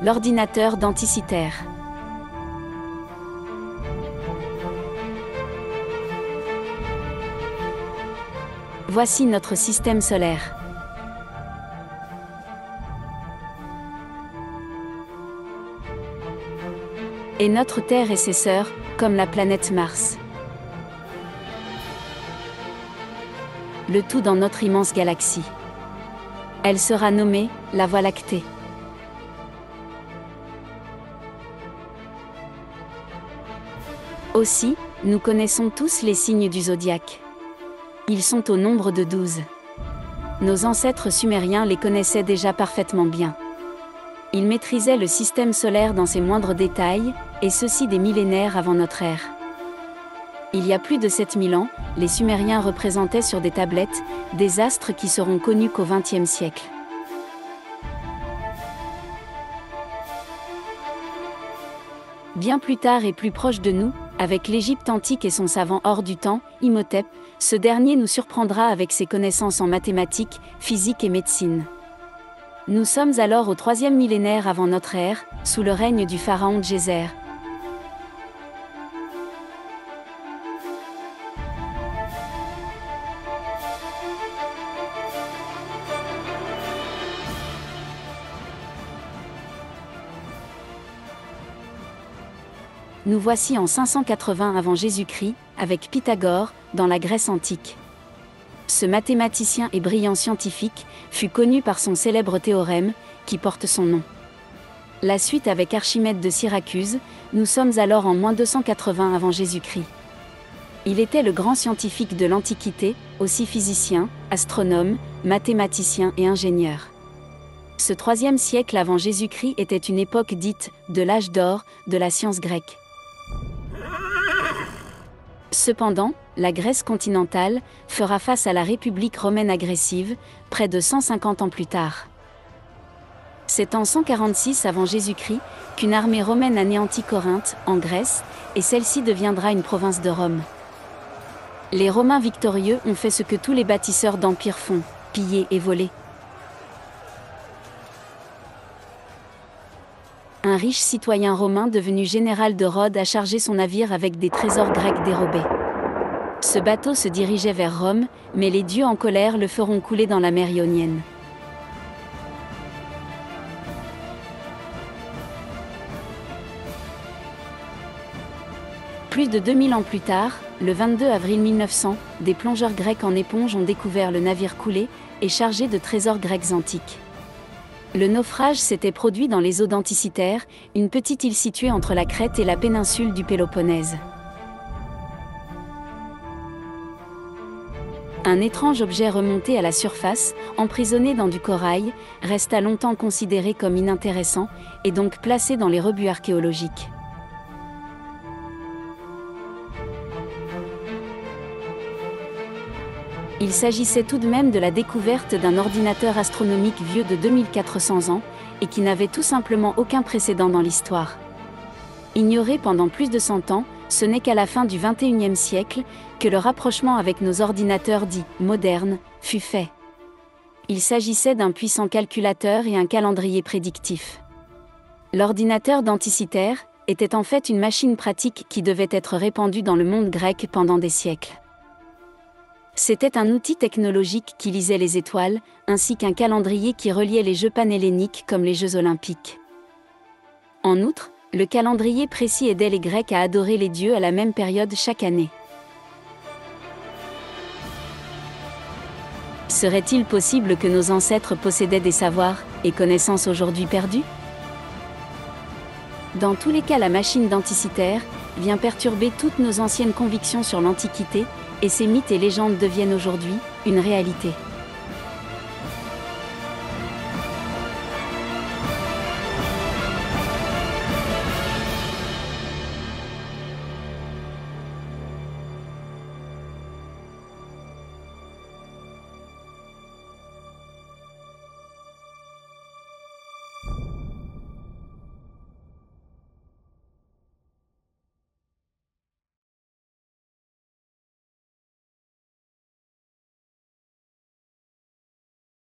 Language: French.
L'ordinateur d'Anticythère. Voici notre système solaire. Et notre Terre et ses sœurs, comme la planète Mars. Le tout dans notre immense galaxie. Elle sera nommée la Voie lactée. Aussi, nous connaissons tous les signes du zodiaque. Ils sont au nombre de 12. Nos ancêtres sumériens les connaissaient déjà parfaitement bien. Ils maîtrisaient le système solaire dans ses moindres détails, et ceci des millénaires avant notre ère. Il y a plus de 7000 ans, les Sumériens représentaient sur des tablettes des astres qui seront connus qu'au XXe siècle. Bien plus tard et plus proche de nous, avec l'Égypte antique et son savant hors du temps, Imhotep, ce dernier nous surprendra avec ses connaissances en mathématiques, physique et médecine. Nous sommes alors au 3e millénaire avant notre ère, sous le règne du pharaon Djéser. Nous voici en 580 avant Jésus-Christ, avec Pythagore, dans la Grèce antique. Ce mathématicien et brillant scientifique fut connu par son célèbre théorème, qui porte son nom. La suite avec Archimède de Syracuse, nous sommes alors en -280 avant Jésus-Christ. Il était le grand scientifique de l'Antiquité, aussi physicien, astronome, mathématicien et ingénieur. Ce 3e siècle avant Jésus-Christ était une époque dite de l'âge d'or de la science grecque. Cependant, la Grèce continentale fera face à la République romaine agressive, près de 150 ans plus tard. C'est en 146 avant Jésus-Christ qu'une armée romaine anéantit Corinthe, en Grèce, et celle-ci deviendra une province de Rome. Les Romains victorieux ont fait ce que tous les bâtisseurs d'empires font, piller et voler. Un riche citoyen romain devenu général de Rhodes a chargé son navire avec des trésors grecs dérobés. Ce bateau se dirigeait vers Rome, mais les dieux en colère le feront couler dans la mer Ionienne. Plus de 2000 ans plus tard, le 22 avril 1900, des plongeurs grecs en éponge ont découvert le navire coulé et chargé de trésors grecs antiques. Le naufrage s'était produit dans les eaux d'Anticythère, une petite île située entre la Crète et la péninsule du Péloponnèse. Un étrange objet remonté à la surface, emprisonné dans du corail, resta longtemps considéré comme inintéressant et donc placé dans les rebuts archéologiques. Il s'agissait tout de même de la découverte d'un ordinateur astronomique vieux de 2400 ans, et qui n'avait tout simplement aucun précédent dans l'histoire. Ignoré pendant plus de 100 ans, ce n'est qu'à la fin du XXIe siècle que le rapprochement avec nos ordinateurs dits « modernes » fut fait. Il s'agissait d'un puissant calculateur et un calendrier prédictif. L'ordinateur d'Anticythère était en fait une machine pratique qui devait être répandue dans le monde grec pendant des siècles. C'était un outil technologique qui lisait les étoiles, ainsi qu'un calendrier qui reliait les Jeux panhelléniques comme les Jeux olympiques. En outre, le calendrier précis aidait les Grecs à adorer les dieux à la même période chaque année. Serait-il possible que nos ancêtres possédaient des savoirs et connaissances aujourd'hui perdus ? Dans tous les cas, la machine d'Anticythère vient perturber toutes nos anciennes convictions sur l'Antiquité, et ces mythes et légendes deviennent aujourd'hui une réalité.